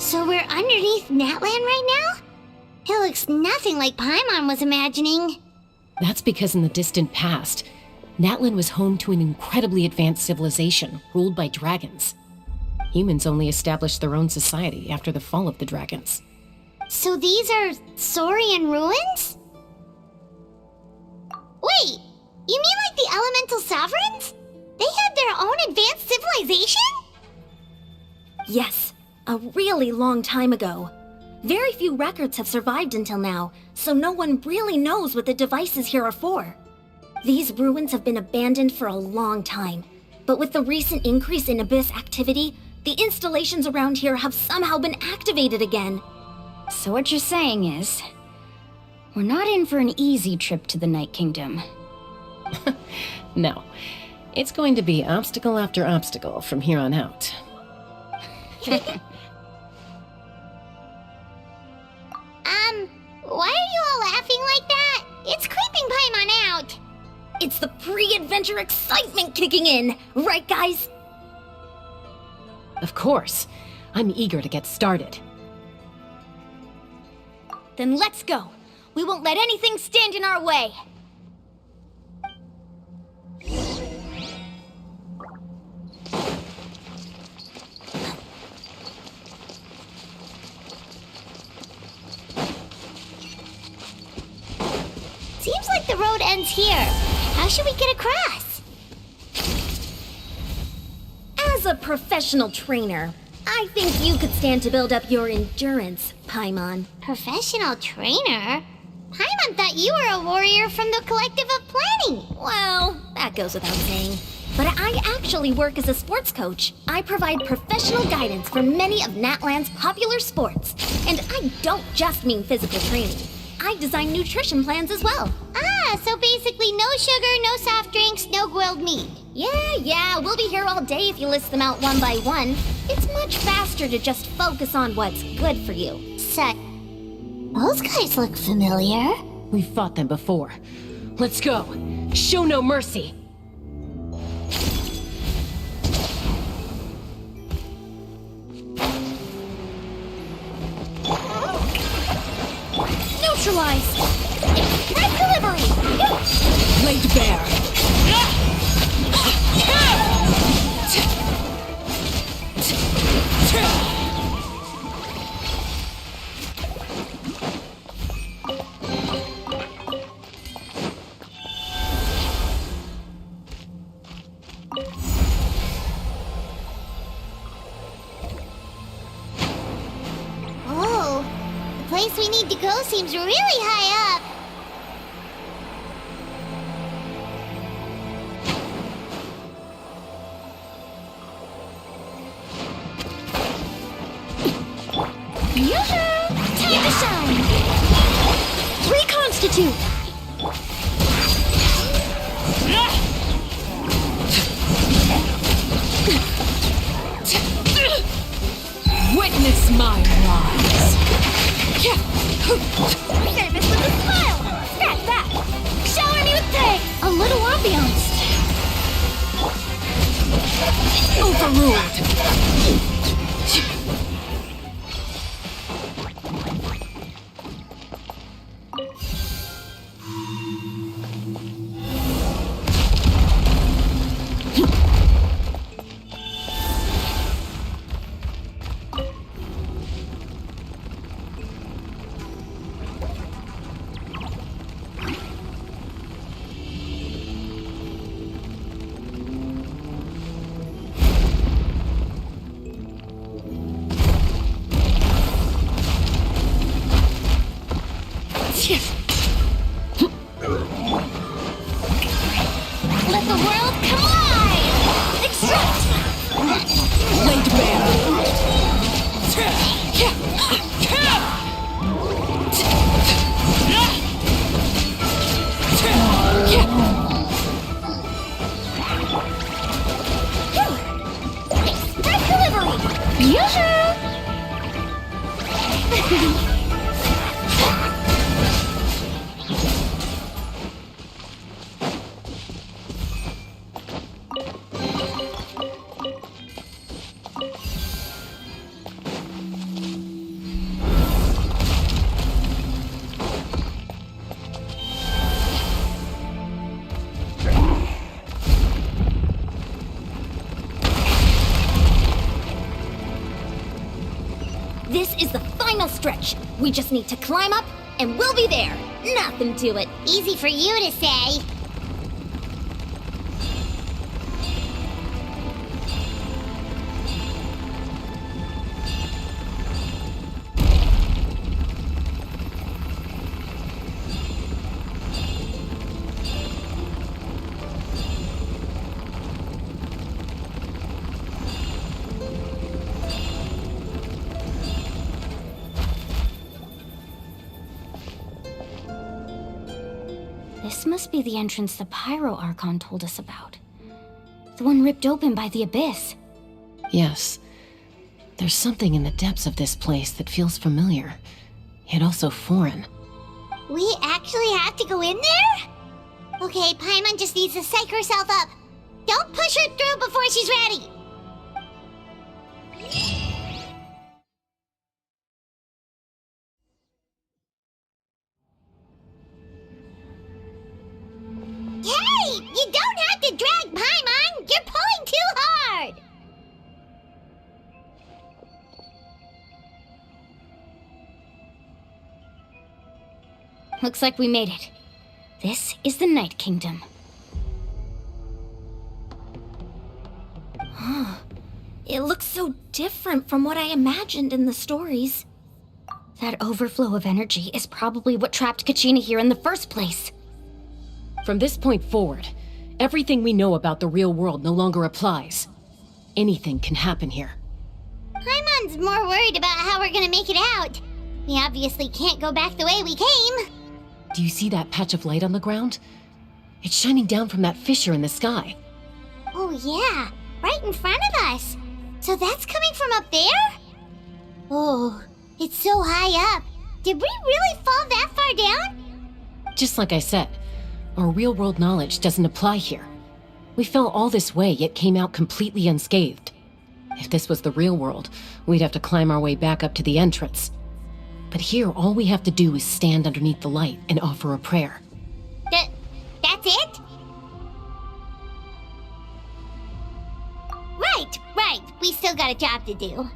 So we're underneath Natlan right now? It looks nothing like Paimon was imagining. That's because in the distant past, Natlan was home to an incredibly advanced civilization ruled by dragons. Humans only established their own society after the fall of the dragons. So these are Saurian ruins? Wait, you mean like the elemental sovereigns? They had their own advanced civilization? Yes, a really long time ago. Very few records have survived until now, so no one really knows what the devices here are for. These ruins have been abandoned for a long time, but with the recent increase in Abyss activity, the installations around here have somehow been activated again. So what you're saying is, we're not in for an easy trip to the Night Kingdom. No, it's going to be obstacle after obstacle from here on out. Why are you all laughing like that? It's creeping Paimon out. It's the pre-adventure excitement kicking in, right guys? Of course. I'm eager to get started. Then let's go. We won't let anything stand in our way. Seems like the road ends here. How should we get across? As a professional trainer, I think you could stand to build up your endurance, Paimon. Professional trainer? Paimon thought you were a warrior from the Collective of Planning. Well, that goes without saying. But I actually work as a sports coach. I provide professional guidance for many of Natlan's popular sports. And I don't just mean physical training. I design nutrition plans as well. Ah, so basically no sugar, no soft drinks, no grilled meat. Yeah, we'll be here all day if you list them out one by one. It's much faster to just focus on what's good for you. Those guys look familiar. We've fought them before. Let's go. Show no mercy. Neutralize! Express delivery! Laid bare. Oh, the place we need to go seems really high up. Yoo-hoo! Time to shine! Reconstitute! Witness my rise. Service with a smile! Scratch that! Shower me with pig! A little ambiance! Overruled. Let the world come alive! Extract! Laid bare. Express delivery! Yoo-hoo! This is the final stretch. We just need to climb up, and we'll be there. Nothing to it. Easy for you to say. This must be the entrance the Pyro Archon told us about. The one ripped open by the Abyss. Yes. There's something in the depths of this place that feels familiar, yet also foreign. We actually have to go in there? Okay, Paimon just needs to psych herself up. Don't push her through before she's ready. Hey! You don't have to drag Paimon! You're pulling too hard! Looks like we made it. This is the Night Kingdom. It looks so different from what I imagined in the stories. That overflow of energy is probably what trapped Kachina here in the first place. From this point forward, everything we know about the real world no longer applies. Anything can happen here. Paimon's more worried about how we're gonna make it out. We obviously can't go back the way we came. Do you see that patch of light on the ground? It's shining down from that fissure in the sky. Oh yeah, right in front of us. So that's coming from up there? Oh, it's so high up. Did we really fall that far down? Just like I said, our real-world knowledge doesn't apply here. We fell all this way, yet came out completely unscathed. If this was the real world, we'd have to climb our way back up to the entrance. But here, all we have to do is stand underneath the light and offer a prayer. That's it? Right. We still got a job to do.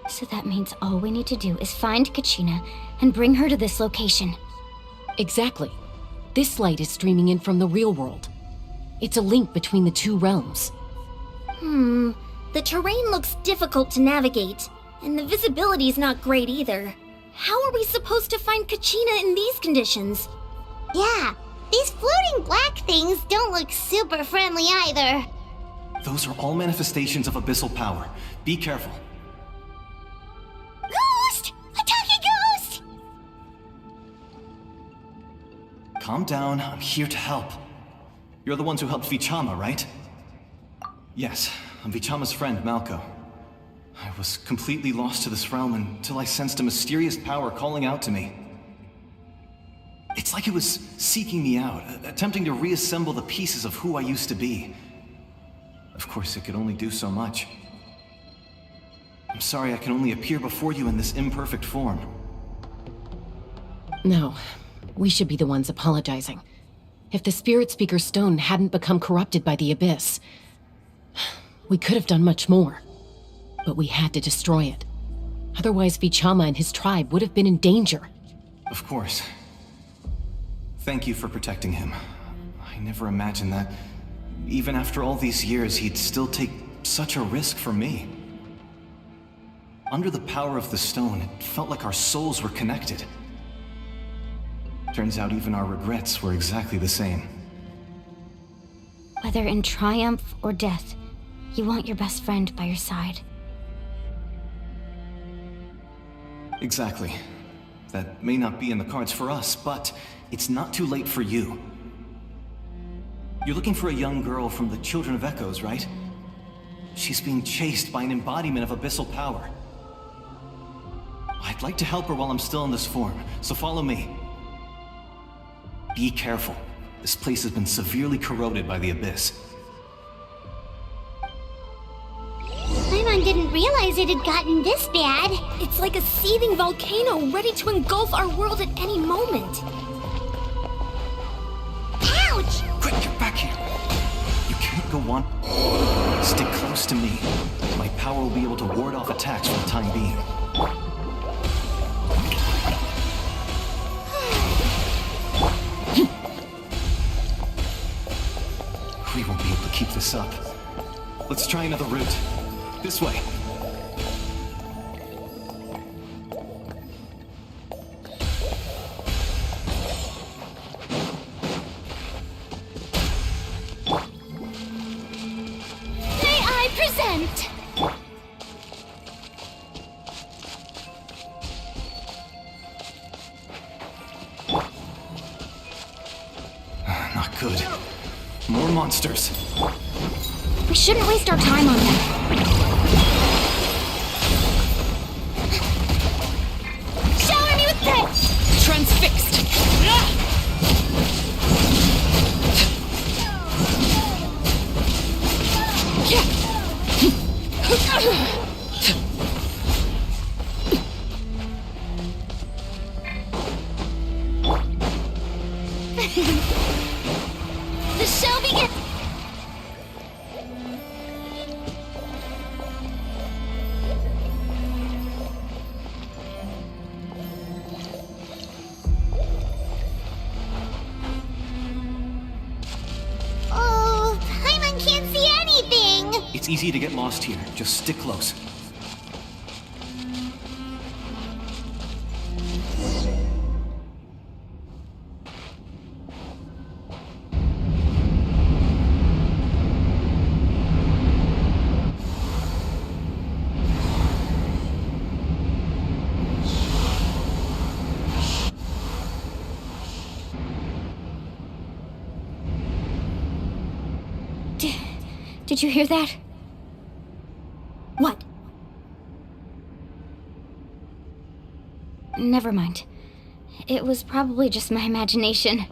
So that means all we need to do is find Kachina and bring her to this location. Exactly. This light is streaming in from the real world. It's a link between the two realms. The terrain looks difficult to navigate, and the visibility's not great either. How are we supposed to find Kachina in these conditions? Yeah, these floating black things don't look super friendly either. Those are all manifestations of abyssal power. Be careful. Ghost! A talking ghost! Calm down, I'm here to help. You're the ones who helped Vichama, right? Yes, I'm Vichama's friend, Malko. I was completely lost to this realm until I sensed a mysterious power calling out to me. It's like it was seeking me out, attempting to reassemble the pieces of who I used to be. Of course, it could only do so much. I'm sorry I can only appear before you in this imperfect form. No, we should be the ones apologizing. If the Spirit Speaker's stone hadn't become corrupted by the Abyss, we could have done much more. But we had to destroy it. Otherwise, Vichama and his tribe would have been in danger. Of course. Thank you for protecting him. I never imagined that, even after all these years, he'd still take such a risk for me. Under the power of the stone, it felt like our souls were connected. Turns out even our regrets were exactly the same. Whether in triumph or death, you want your best friend by your side. Exactly. That may not be in the cards for us, but it's not too late for you. You're looking for a young girl from the Children of Echoes, right? She's being chased by an embodiment of abyssal power. I'd like to help her while I'm still in this form, so follow me. Be careful. This place has been severely corroded by the Abyss. Paimon didn't realize it had gotten this bad. It's like a seething volcano ready to engulf our world at any moment. Ouch! Quick, get back here! You can't go on. Stick close to me. My power will be able to ward off attacks for the time being. We won't be able to keep this up. Let's try another route. This way. May I present? Not good. More monsters. We shouldn't waste our time on them. Shower me with this! Transfixed! The show begins! Oh, Paimon can't see anything! It's easy to get lost here. Just stick close. Did you hear that? What? Never mind. It was probably just my imagination.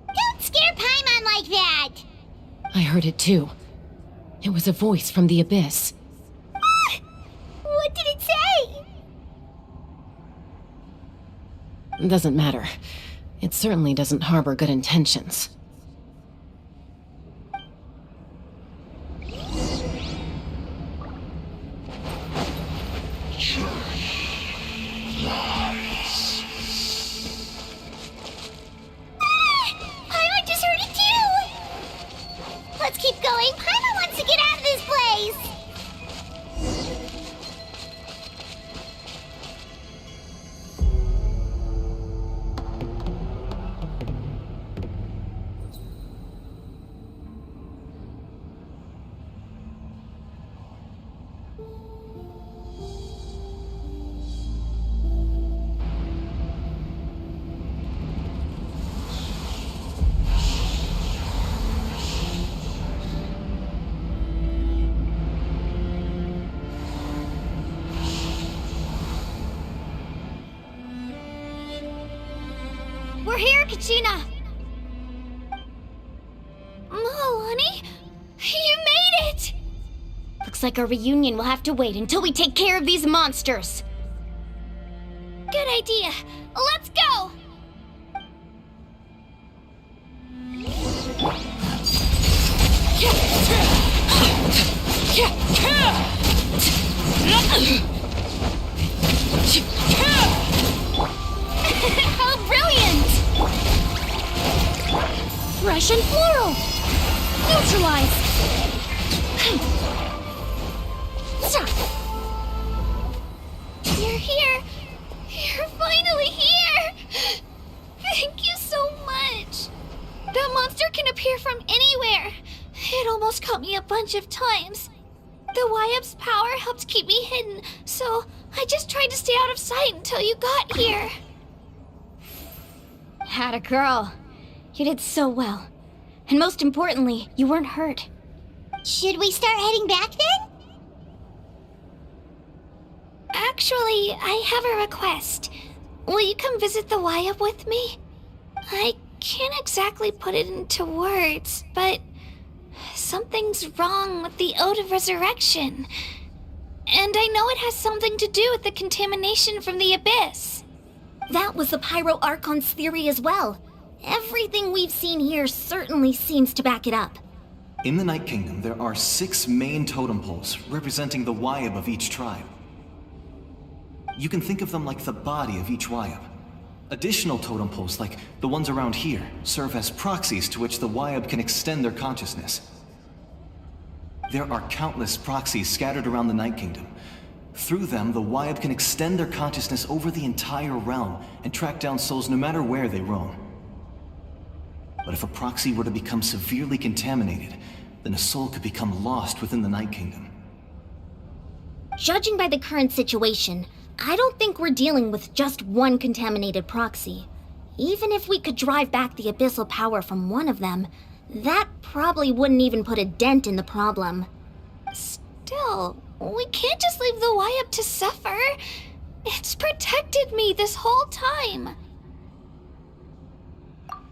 Don't scare Paimon like that! I heard it too. It was a voice from the abyss. What did it say? Doesn't matter. It certainly doesn't harbor good intentions. Paimon just heard it too! Let's keep going. Paimon wants to get out of this place! We're here, Kachina! Honey? You made it! Looks like our reunion will have to wait until we take care of these monsters. Good idea. Let's go! How brilliant! Fresh and floral! Neutralize! You're here! You're finally here! Thank you so much! That monster can appear from anywhere! It almost caught me a bunch of times. The YUP's power helped keep me hidden, so I just tried to stay out of sight until you got here. Atta girl. You did so well. And most importantly, you weren't hurt. Should we start heading back then? Actually, I have a request. Will you come visit the YUP with me? I can't exactly put it into words, but something's wrong with the Ode of Resurrection. And I know it has something to do with the contamination from the Abyss. That was the Pyro Archon's theory as well. Everything we've seen here certainly seems to back it up. In the Night Kingdom, there are 6 main totem poles representing the Wayab of each tribe. You can think of them like the body of each Wayab. Additional totem poles, like the ones around here, serve as proxies to which the Wayab can extend their consciousness. There are countless proxies scattered around the Night Kingdom. Through them, the Wayab can extend their consciousness over the entire realm and track down souls no matter where they roam. But if a proxy were to become severely contaminated, then a soul could become lost within the Night Kingdom. Judging by the current situation, I don't think we're dealing with just one contaminated proxy. Even if we could drive back the abyssal power from one of them, that probably wouldn't even put a dent in the problem. Still, we can't just leave the Wayab to suffer. It's protected me this whole time.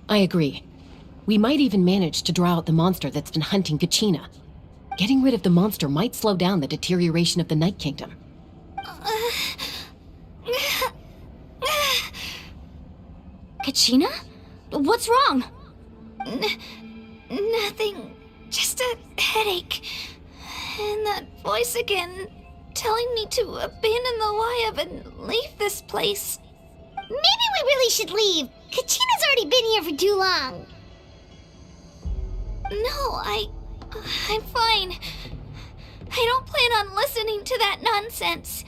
I agree. We might even manage to draw out the monster that's been hunting Kachina. Getting rid of the monster might slow down the deterioration of the Night Kingdom. Kachina? What's wrong? Nothing. Just a headache. And that voice again, telling me to abandon the Wayab and leave this place. Maybe we really should leave. Kachina's already been here for too long. No, I'm fine. I don't plan on listening to that nonsense.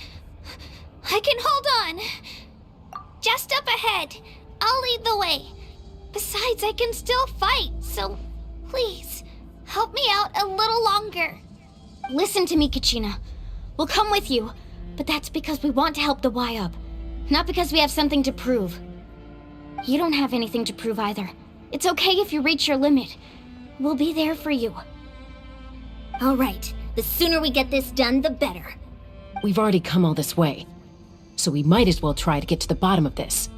I can hold on. Just up ahead. I'll lead the way. Besides, I can still fight, so please, help me out a little longer. Listen to me, Kachina. We'll come with you, but that's because we want to help the Wayab, not because we have something to prove. You don't have anything to prove either. It's okay if you reach your limit. We'll be there for you. All right, the sooner we get this done, the better. We've already come all this way, so we might as well try to get to the bottom of this.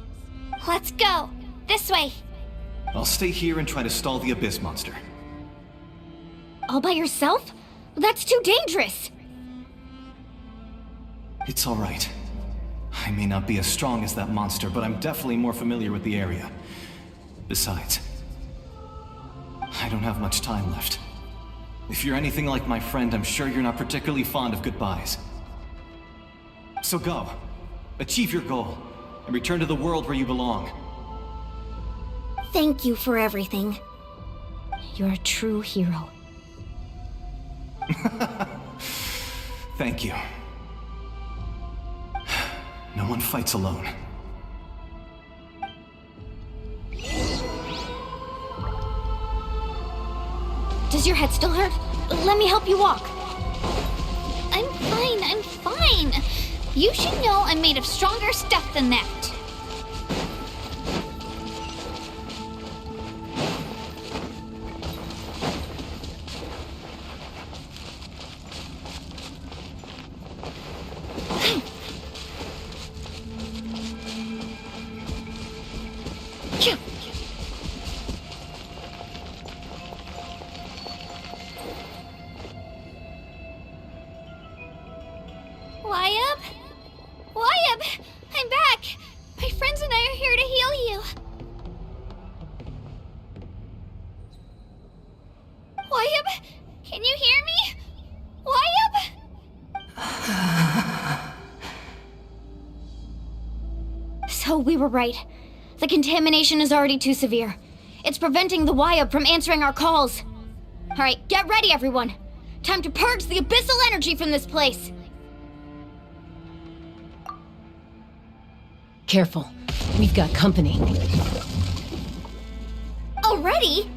Let's go. This way. I'll stay here and try to stall the Abyss monster. All by yourself? That's too dangerous. It's all right. I may not be as strong as that monster, but I'm definitely more familiar with the area. Besides, I don't have much time left. If you're anything like my friend, I'm sure you're not particularly fond of goodbyes. So go. Achieve your goal, and return to the world where you belong. Thank you for everything. You're a true hero. Thank you. No one fights alone. Does your head still hurt? Let me help you walk. I'm fine. You should know I'm made of stronger stuff than that. Wayab? Wayab! I'm back! My friends and I are here to heal you. Wayab? Can you hear me? Wayab? So we were right. The contamination is already too severe. It's preventing the Wayab from answering our calls. All right, get ready, everyone. Time to purge the abyssal energy from this place. Careful. We've got company. Already?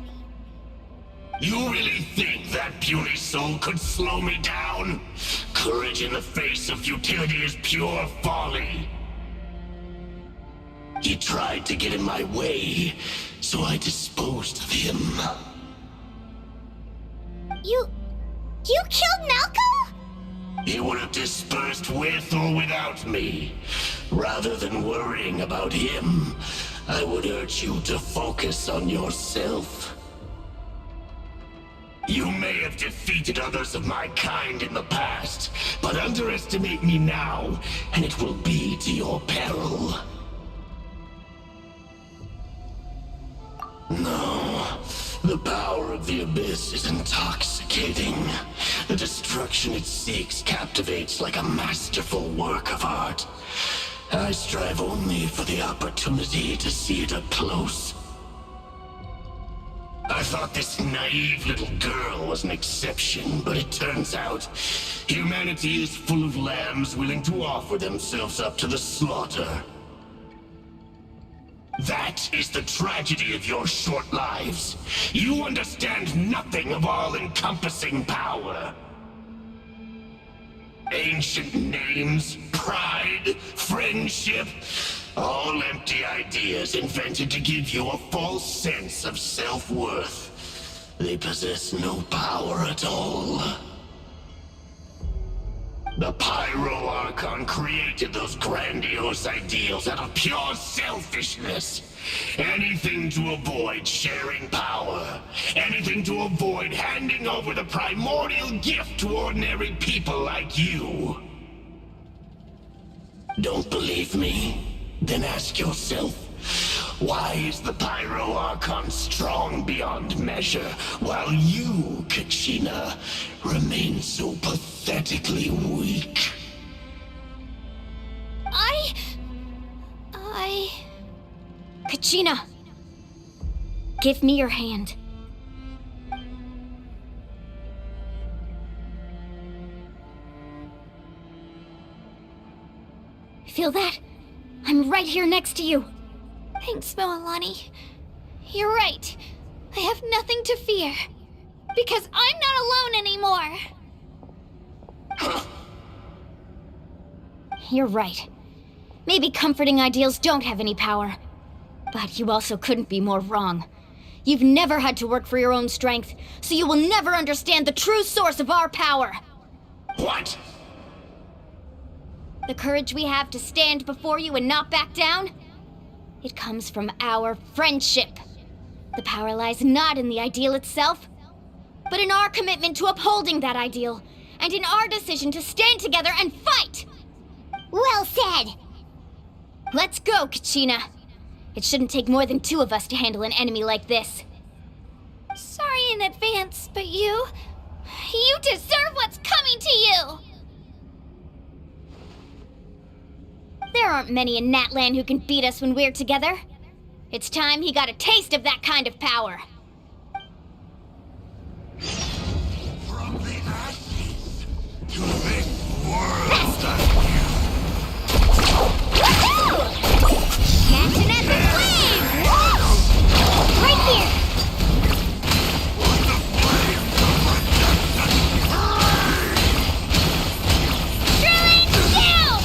You really think that puny soul could slow me down? Courage in the face of futility is pure folly. He tried to get in my way, so I disposed of him. You killed Malco? He would have dispersed with or without me. Rather than worrying about him, I would urge you to focus on yourself. You may have defeated others of my kind in the past, but underestimate me now, and it will be to your peril. No, the power of the Abyss focus is intoxicating. The destruction it seeks captivates like a masterful work of art. I strive only for the opportunity to see it up close. I thought this naive little girl was an exception, but it turns out humanity is full of lambs willing to offer themselves up to the slaughter. That is the tragedy of your short lives. You understand nothing of all-encompassing power. Ancient names, pride, friendship, all empty ideas invented to give you a false sense of self-worth. They possess no power at all. The Pyro Archon created those grandiose ideals out of pure selfishness. Anything to avoid sharing power. Anything to avoid handing over the primordial gift to ordinary people like you. Don't believe me? Then ask yourself, why is the Pyro Archon strong beyond measure, while you, Kachina, remain so pathetically weak? Kachina! Give me your hand. Feel that? I'm right here next to you. Thanks, Moalani. You're right. I have nothing to fear. Because I'm not alone anymore. You're right. Maybe comforting ideals don't have any power. But you also couldn't be more wrong. You've never had to work for your own strength, so you will never understand the true source of our power. What? The courage we have to stand before you and not back down? It comes from our friendship. The power lies not in the ideal itself, but in our commitment to upholding that ideal, and in our decision to stand together and fight! Well said! Let's go, Kachina. It shouldn't take more than two of us to handle an enemy like this. Sorry in advance, but you deserve what's coming to you! There aren't many in Natlan who can beat us when we're together. It's time he got a taste of that kind of power. From the ashes to this world. Catching at the flame! Right here! Drilling down!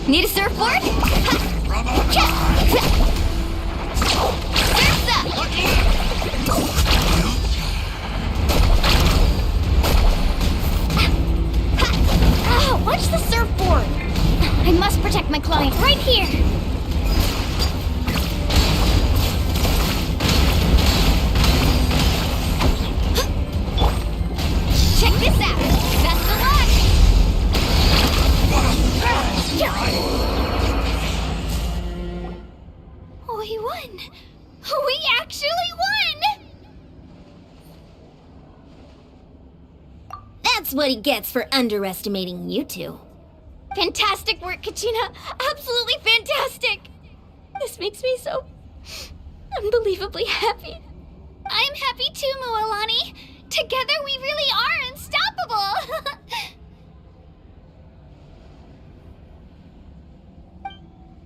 Need a surfboard? Surf's up! Oh, watch the surfboard! I must protect my client right here! Check this out! Best of luck! We won! We actually won! That's what he gets for underestimating you two. Fantastic work, Kachina! Absolutely fantastic! This makes me so unbelievably happy. I'm happy too, Moalani. Together we really are unstoppable!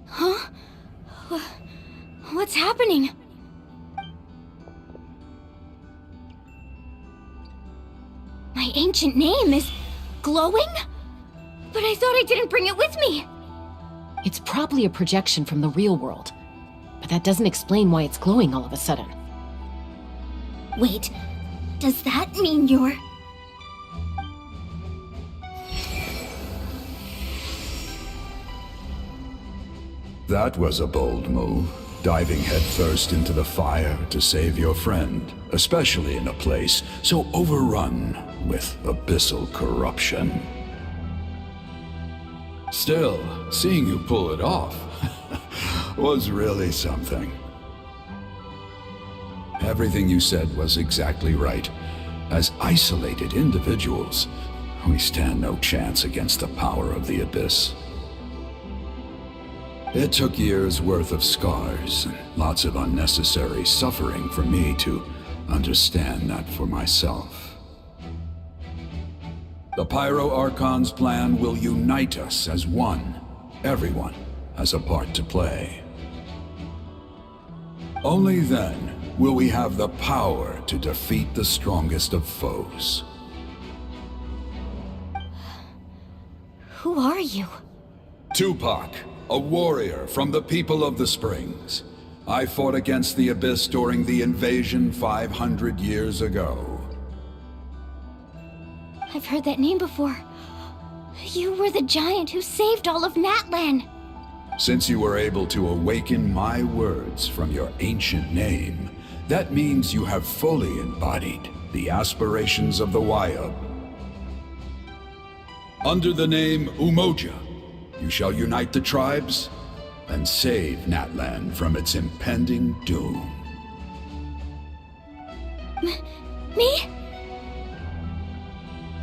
Huh? What's happening? My ancient name is glowing? But I thought I didn't bring it with me. It's probably a projection from the real world. But that doesn't explain why it's glowing all of a sudden. Wait, does that mean you're... That was a bold move, diving headfirst into the fire to save your friend, especially in a place so overrun with abyssal corruption. Still, seeing you pull it off was really something. Everything you said was exactly right. As isolated individuals, we stand no chance against the power of the Abyss. It took years' worth of scars and lots of unnecessary suffering for me to understand that for myself. The Pyro Archon's plan will unite us as one. Everyone has a part to play. Only then will we have the power to defeat the strongest of foes. Who are you? Tupac, a warrior from the people of the Springs. I fought against the Abyss during the invasion 500 years ago. I've heard that name before. You were the giant who saved all of Natlan. Since you were able to awaken my words from your ancient name, that means you have fully embodied the aspirations of the Wayub. Under the name Umoja, you shall unite the tribes and save Natlan from its impending doom. Me?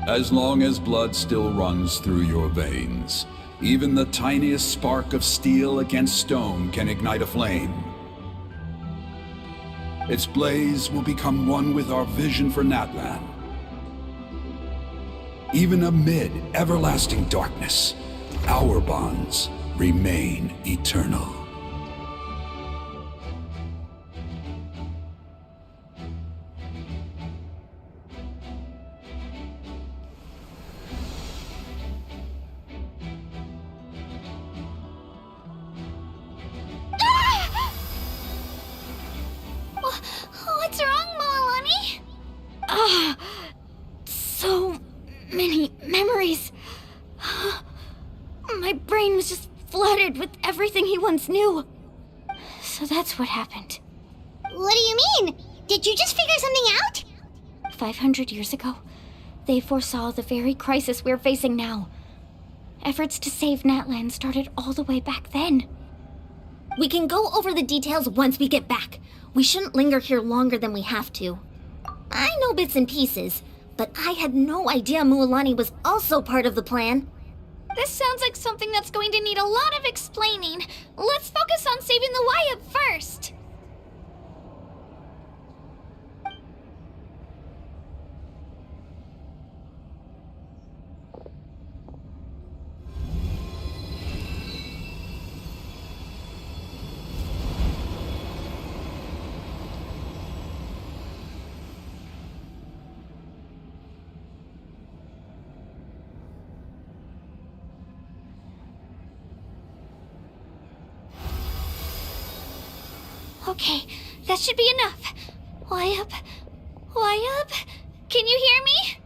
As long as blood still runs through your veins, even the tiniest spark of steel against stone can ignite a flame. Its blaze will become one with our vision for Natlan. Even amid everlasting darkness, our bonds remain eternal. What's wrong, Milani? So many memories. My brain was just flooded with everything he once knew. So that's what happened. What do you mean? Did you just figure something out? 500 years ago, they foresaw the very crisis we're facing now. Efforts to save Natlan started all the way back then. We can go over the details once we get back. We shouldn't linger here longer than we have to. I know bits and pieces, but I had no idea Mualani was also part of the plan. This sounds like something that's going to need a lot of explaining. Let's focus on saving the Wayub first. Okay, that should be enough. Wayub? Wayub? Can you hear me?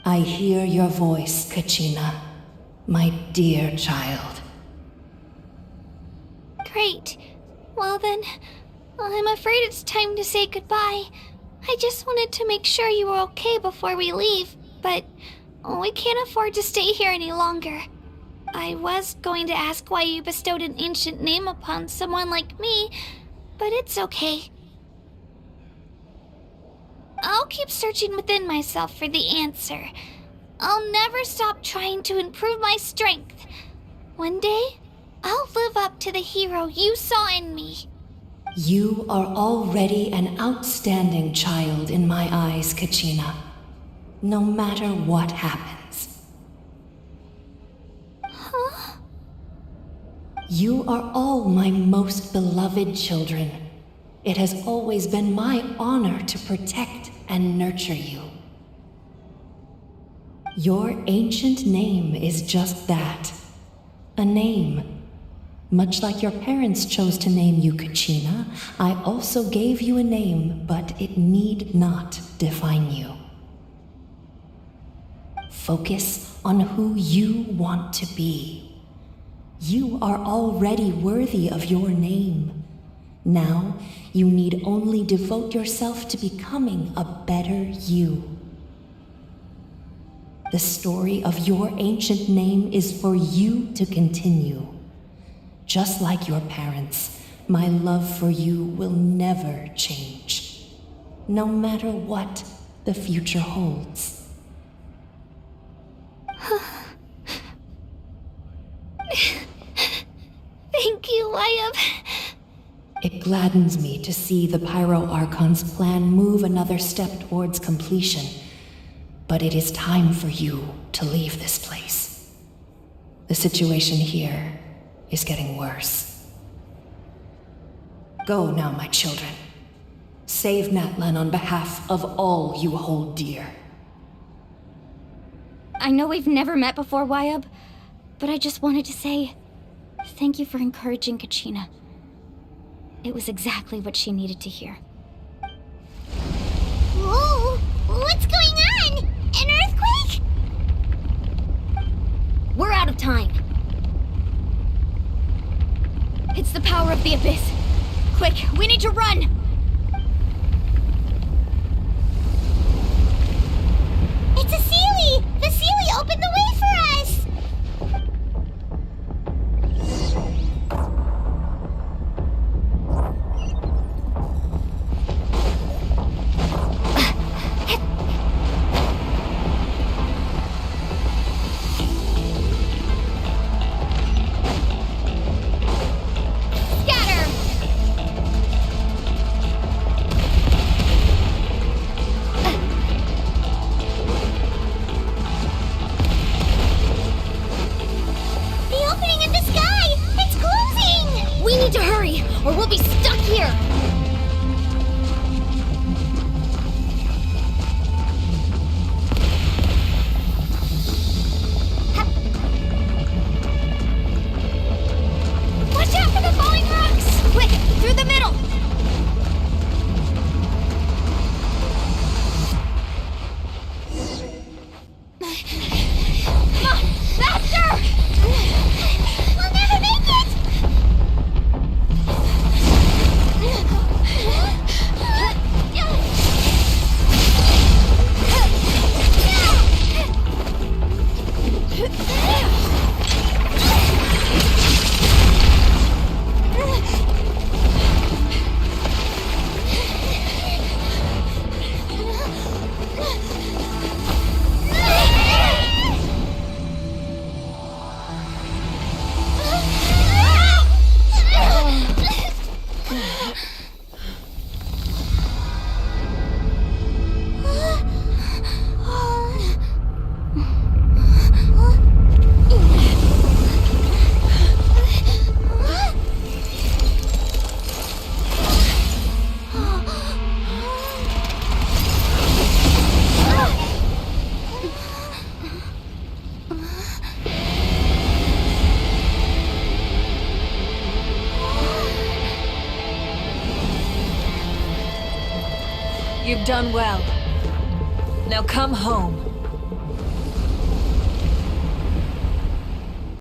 I hear your voice, Kachina, my dear child. Great. Well then, I'm afraid it's time to say goodbye. I just wanted to make sure you were okay before we leave, but we can't afford to stay here any longer. I was going to ask why you bestowed an ancient name upon someone like me, but it's okay. I'll keep searching within myself for the answer. I'll never stop trying to improve my strength. One day, I'll live up to the hero you saw in me. You are already an outstanding child in my eyes, Kachina. No matter what happens. Huh? You are all my most beloved children. It has always been my honor to protect and nurture you. Your ancient name is just that. A name. Much like your parents chose to name you Kachina, I also gave you a name, but it need not define you. Focus on who you want to be. You are already worthy of your name. Now, you need only devote yourself to becoming a better you. The story of your ancient name is for you to continue. Just like your parents, my love for you will never change, no matter what the future holds. Thank you, Wyatt. It gladdens me to see the Pyro Archon's plan move another step towards completion, but it is time for you to leave this place. The situation here is getting worse. Go now, my children. Save Natlan on behalf of all you hold dear. I know we've never met before, Wyatt, but I just wanted to say thank you for encouraging Kachina. It was exactly what she needed to hear. Whoa! What's going on? An earthquake? We're out of time. It's the power of the Abyss. Quick, we need to run! It's a Sealy! The Sealy opened the way for us! Or we'll be stuck here! Watch out for the falling rocks! Quick, through the middle! Come on, faster! We'll never make it! You've done well. Now come home.